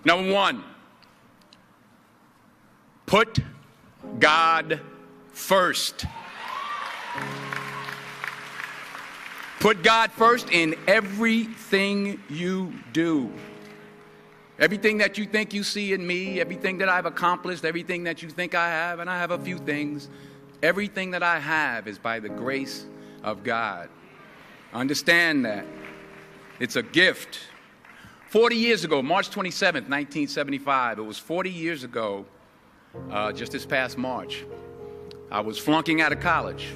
Number one, put God first. Put God first in everything you do. Everything that you think you see in me, everything that I've accomplished, everything that you think I have, and I have a few things, everything that I have is by the grace of God. Understand that. It's a gift. 40 years ago, March 27th, 1975, it was 40 years ago, just this past March, I was flunking out of college.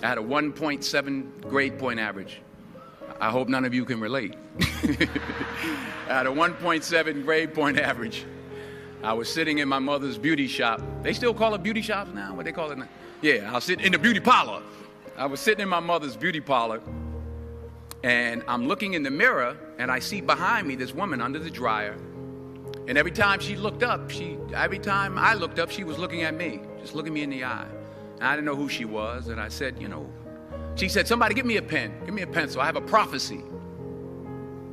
I had a 1.7 grade point average. I hope none of you can relate. I had a 1.7 grade point average. I was sitting in my mother's beauty shop. They still call it beauty shops now? What they call it now? Yeah, I was sitting in the beauty parlor. I was sitting in my mother's beauty parlor, and I'm looking in the mirror, and I see behind me this woman under the dryer. And every time she looked up, every time I looked up, she was looking at me, just looking me in the eye. And I didn't know who she was, and I said, she said, somebody give me a pen, give me a pencil. I have a prophecy.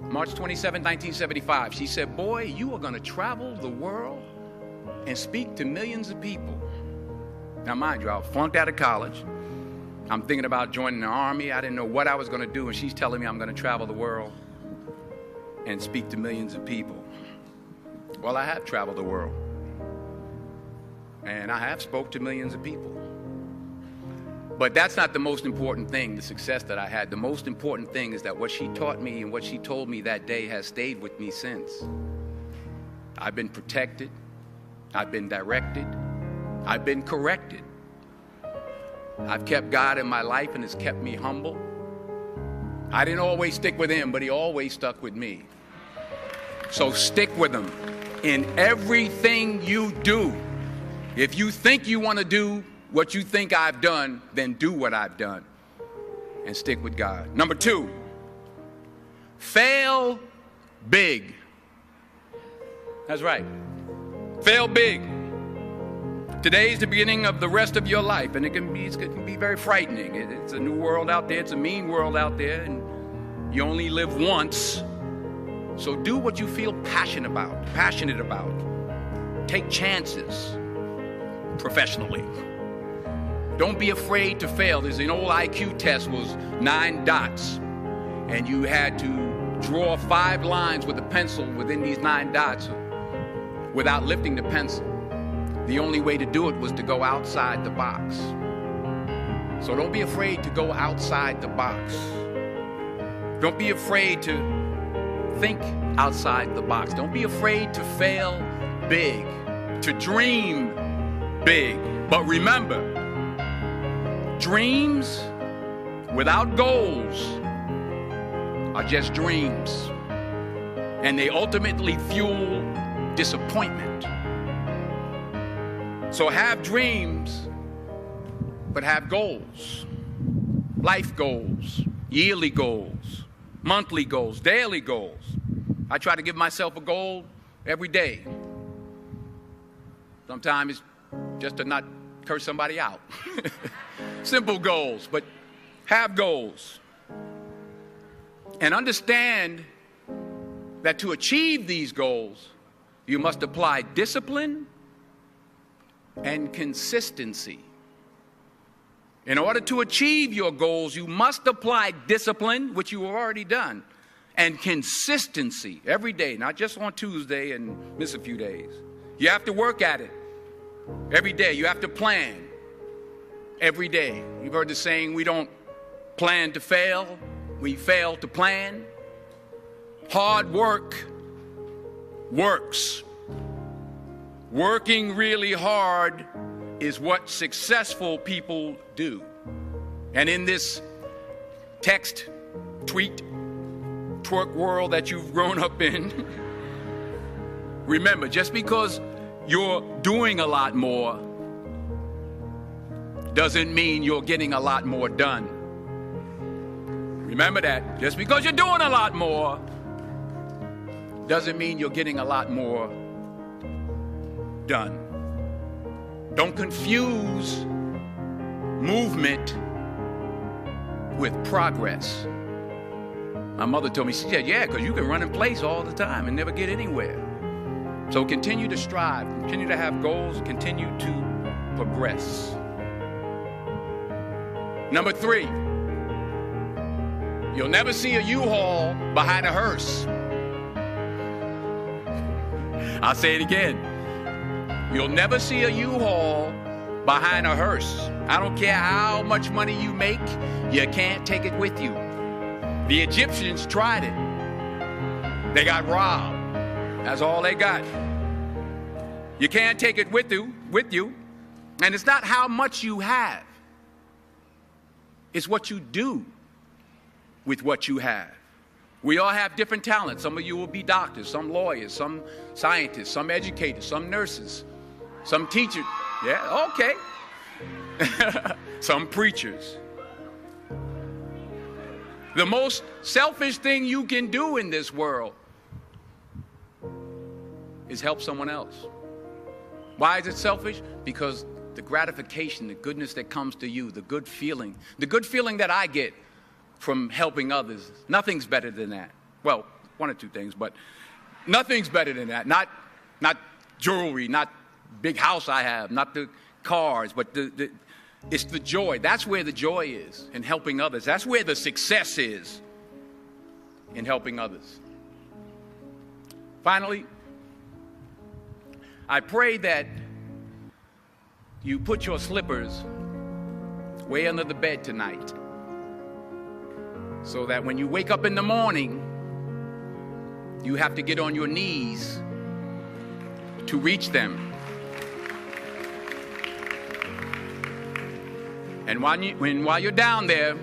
March 27, 1975, she said, boy, you are going to travel the world and speak to millions of people. Now, mind you, I was flunked out of college. I'm thinking about joining the army. I didn't know what I was going to do, and she's telling me I'm going to travel the world and speak to millions of people. Well, I have traveled the world, and I have spoke to millions of people. But that's not the most important thing, the success that I had. The most important thing is that what she taught me and what she told me that day has stayed with me since. I've been protected. I've been directed. I've been corrected. I've kept God in my life, and it's kept me humble. I didn't always stick with him, but he always stuck with me. So stick with him in everything you do. If you think you want to do what you think I've done, then do what I've done and stick with God. Number two, fail big. That's right. Fail big. Today's the beginning of the rest of your life, and it can be very frightening. It's a new world out there. It's a mean world out there, and you only live once. So do what you feel passionate about. Take chances professionally. Don't be afraid to fail. There's an old IQ test, was 9 dots, and you had to draw 5 lines with a pencil within these 9 dots without lifting the pencil. The only way to do it was to go outside the box. So don't be afraid to go outside the box. Don't be afraid to think outside the box. Don't be afraid to fail big, to dream big. But remember, dreams without goals are just dreams, and they ultimately fuel disappointment. So have dreams, but have goals. Life goals, yearly goals, monthly goals, daily goals. I try to give myself a goal every day. Sometimes it's just to not curse somebody out. Simple goals, but have goals. And understand that to achieve these goals, you must apply discipline and consistency. In order to achieve your goals, you must apply discipline, which you have already done, and consistency every day, not just on Tuesday and miss a few days. You have to work at it every day. You have to plan every day. You've heard the saying, we don't plan to fail, we fail to plan. Hard work works. Working really hard is what successful people do. And in this text, tweet, twerk world that you've grown up in, remember, just because you're doing a lot more doesn't mean you're getting a lot more done. Remember that. Just because you're doing a lot more doesn't mean you're getting a lot more done. Don't confuse movement with progress. My mother told me, she said, yeah, because you can run in place all the time and never get anywhere. So continue to strive, continue to have goals, continue to progress. Number 3, you'll never see a U-Haul behind a hearse. I'll say it again. You'll never see a U-Haul behind a hearse. I don't care how much money you make, you can't take it with you. The Egyptians tried it. They got robbed. That's all they got. You can't take it with you. And it's not how much you have. It's what you do with what you have. We all have different talents. Some of you will be doctors, some lawyers, some scientists, some educators, some nurses, some teachers. Yeah, okay. Some preachers. The most selfish thing you can do in this world is help someone else. Why is it selfish? Because the gratification, the goodness that comes to you, the good feeling that I get from helping others, nothing's better than that. Well, one or two things, but nothing's better than that. Not jewelry, not big house I have, not the cars, but it's the joy. That's where the joy is, in helping others. That's where the success is, in helping others. Finally, I pray that you put your slippers way under the bed tonight, so that when you wake up in the morning, you have to get on your knees to reach them. And while you're down there,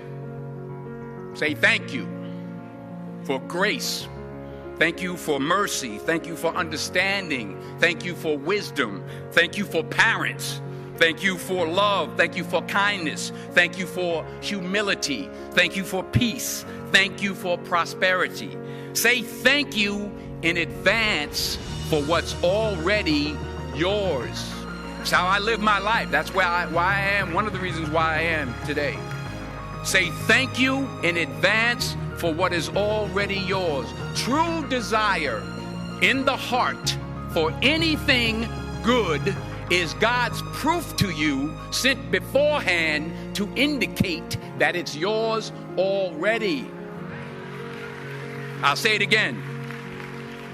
say thank you for grace. Thank you for mercy. Thank you for understanding. Thank you for wisdom. Thank you for parents. Thank you for love. Thank you for kindness. Thank you for humility. Thank you for peace. Thank you for prosperity. Say thank you in advance for what's already yours. That's how I live my life. That's why I am, one of the reasons why I am today. Say thank you in advance for what is already yours. True desire in the heart for anything good is God's proof to you, sent beforehand to indicate that it's yours already. I'll say it again.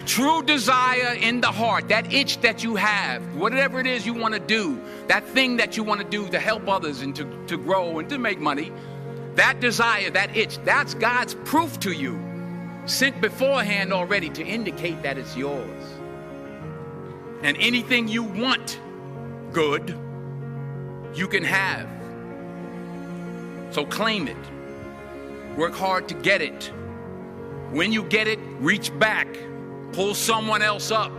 True desire in the heart, that itch that you have, whatever it is you want to do, that thing that you want to do to help others and to grow and to make money, that desire, that itch, that's God's proof to you, sent beforehand already to indicate that it's yours. And anything you want good, you can have. So claim it. Work hard to get it. When you get it, reach back. Pull someone else up.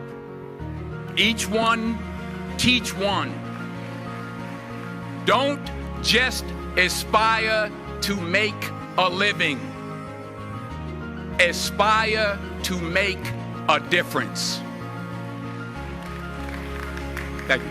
Each one, teach one. Don't just aspire to make a living. Aspire to make a difference. Thank you.